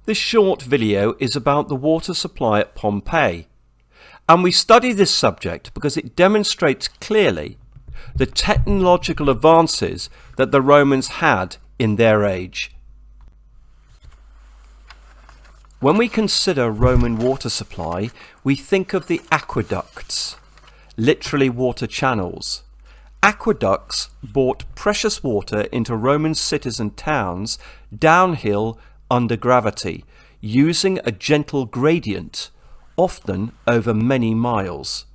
This short video is about the water supply at Pompeii, and we study this subject because it demonstrates clearly the technological advances that the Romans had in their age. When we consider Roman water supply, we think of the aqueducts, literally water channels. Aqueducts brought precious water into Roman cities and towns downhill under gravity, using a gentle gradient, often over many miles.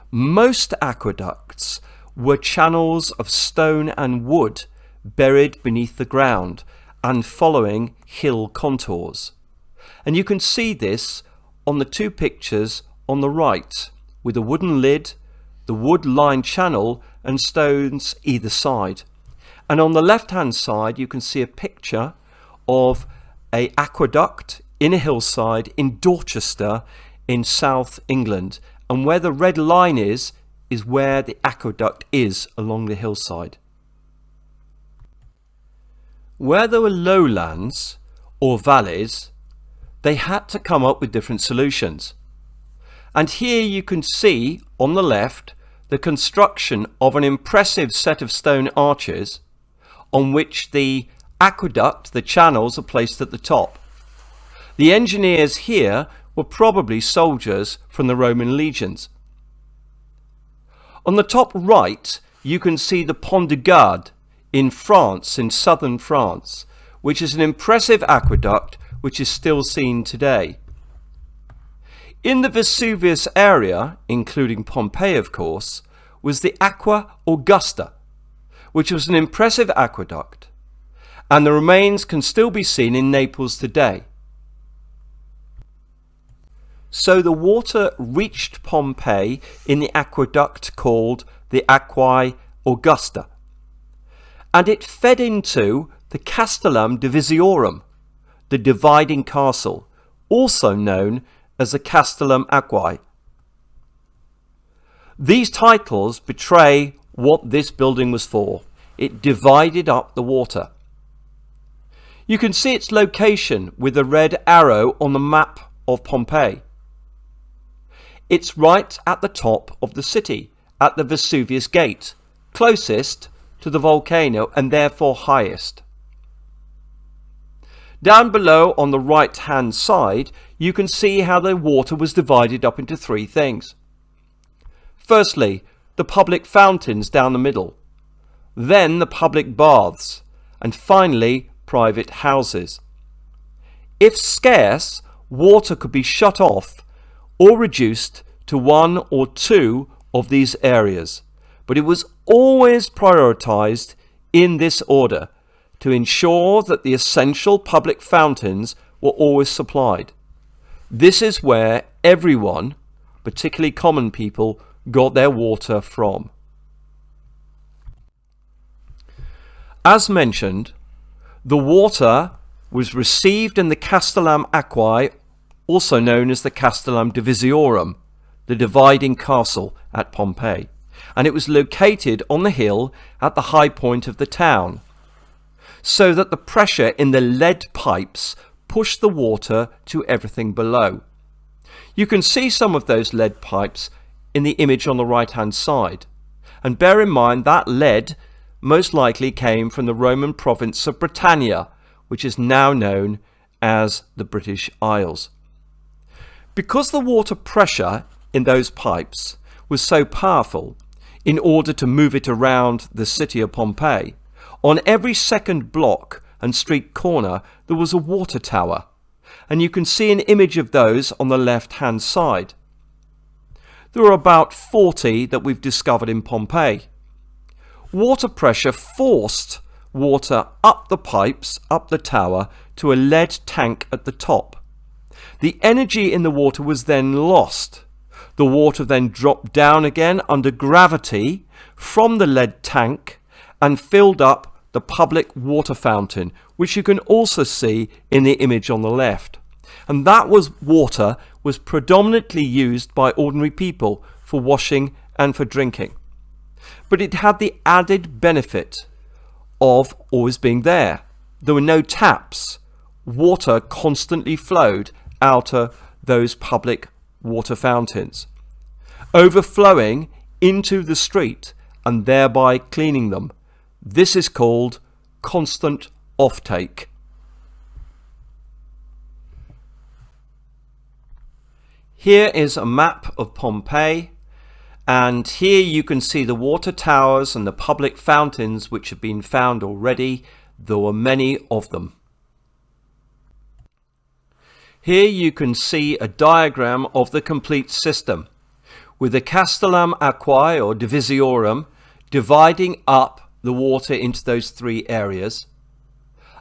Most aqueducts were channels of stone and wood buried beneath the ground and following hill contours. And you can see this on the two pictures on the right, with a wooden lid, the wood-lined channel and stones either side. And on the left-hand side you can see a picture of an aqueduct in a hillside in Dorchester in South England, and where the red line is where the aqueduct is along the hillside. Where there were lowlands or valleys, they had to come up with different solutions. And here you can see on the left the construction of an impressive set of stone arches on which the aqueduct, the channels, are placed at the top. The engineers here were probably soldiers from the Roman legions. On the top right you can see the Pont de Garde in France, in southern France, which is an impressive aqueduct which is still seen today. In the Vesuvius area, including Pompeii of course, was the Aqua Augusta, which was an impressive aqueduct, and the remains can still be seen in Naples today. So the water reached Pompeii in the aqueduct called the Aquae Augusta, and it fed into the Castellum Divisiorum, the dividing castle, also known as the Castellum Aquae. These titles betray what this building was for. It divided up the water. You can see its location with the red arrow on the map of Pompeii. It's right at the top of the city, at the Vesuvius Gate, closest to the volcano and therefore highest. Down below on the right hand side you can see how the water was divided up into three things. Firstly, the public fountains down the middle, then the public baths, and finally private houses. If scarce, water could be shut off or reduced to one or two of these areas, but it was always prioritized in this order to ensure that the essential public fountains were always supplied. This is where everyone, particularly common people, got their water from. As mentioned, the water was received in the Castellum Aquae, also known as the Castellum Divisiorum, the dividing castle at Pompeii, and it was located on the hill at the high point of the town, so that the pressure in the lead pipes pushed the water to everything below. You can see some of those lead pipes in the image on the right hand side, and bear in mind that lead most likely came from the Roman province of Britannia, which is now known as the British Isles. Because the water pressure in those pipes was so powerful, in order to move it around the city of Pompeii, on every second block and street corner there was a water tower, and you can see an image of those on the left hand side. There are about 40 that we've discovered in Pompeii. Water pressure forced water up the pipes, up the tower, to a lead tank at the top. The energy in the water was then lost. The water then dropped down again under gravity from the lead tank and filled up the public water fountain, which you can also see in the image on the left. And that water was predominantly used by ordinary people for washing and for drinking. But it had the added benefit of always being there. There were no taps. water constantly flowed out of those public water fountains, overflowing into the street and thereby cleaning them. This is called constant offtake. Here is a map of Pompeii, and here you can see the water towers and the public fountains which have been found already. There were many of them. Here you can see a diagram of the complete system, with the Castellum Aquae or Divisiorum dividing up the water into those three areas,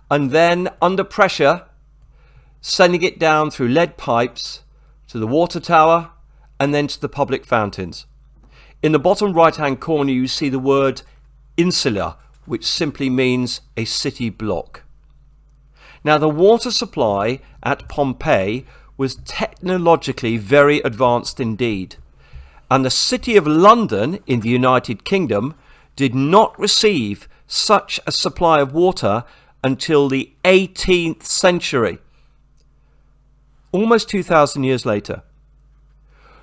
and then under pressure sending it down through lead pipes to the water tower and then to the public fountains. In the bottom right hand corner you see the word insula, which simply means a city block. Now, the water supply at Pompeii was technologically very advanced indeed, and the City of London in the United Kingdom did not receive such a supply of water until the 18th century, almost 2,000 years later.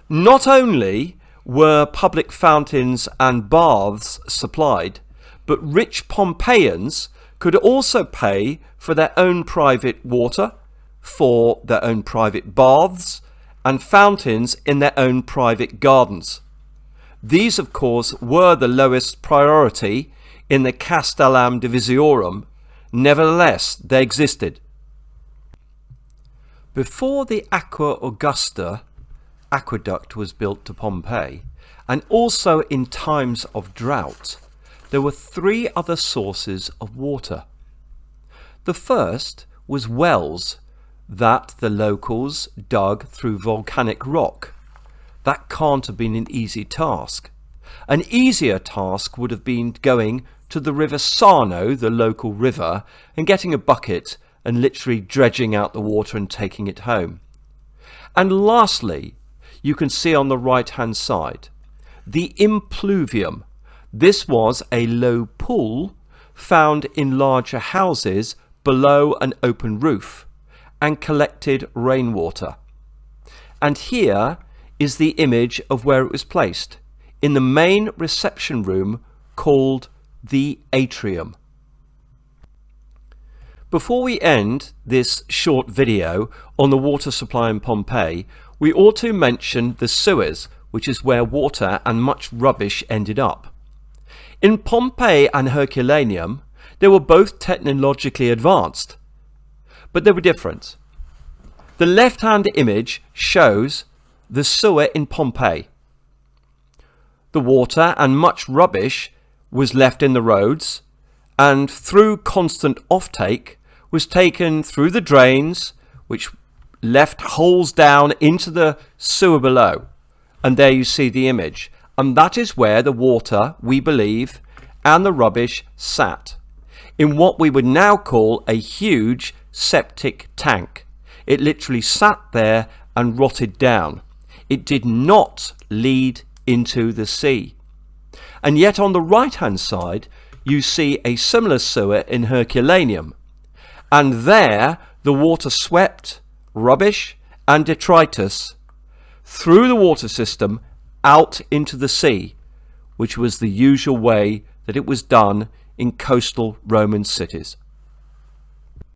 Not only were public fountains and baths supplied, but rich Pompeians could also pay for their own private water, for their own private baths, and fountains in their own private gardens. These, of course, were the lowest priority in the Castellum Divisiorum. Nevertheless, they existed. Before the Aqua Augusta aqueduct was built to Pompeii, and also in times of drought, there were three other sources of water. The first was wells that the locals dug through volcanic rock. That can't have been an easy task. An easier task would have been going to the River Sarno, the local river, and getting a bucket and literally dredging out the water and taking it home. And lastly, you can see on the right hand side, the impluvium. This was a low pool found in larger houses below an open roof and collected rainwater. And here is the image of where it was placed, in the main reception room called the atrium. Before we end this short video on the water supply in Pompeii, we ought to mention the sewers, which is where water and much rubbish ended up. In Pompeii and Herculaneum, they were both technologically advanced, but they were different. The left-hand image shows the sewer in Pompeii. The water and much rubbish was left in the roads, and through constant offtake was taken through the drains, which left holes down into the sewer below. And there you see the image. And that is where the water, we believe, and the rubbish sat, in what we would now call a huge septic tank. It literally sat there and rotted down. It did not lead into the sea. And yet on the right hand side you see a similar sewer in Herculaneum, and there the water swept rubbish and detritus through the water system out into the sea, which was the usual way that it was done in coastal Roman cities.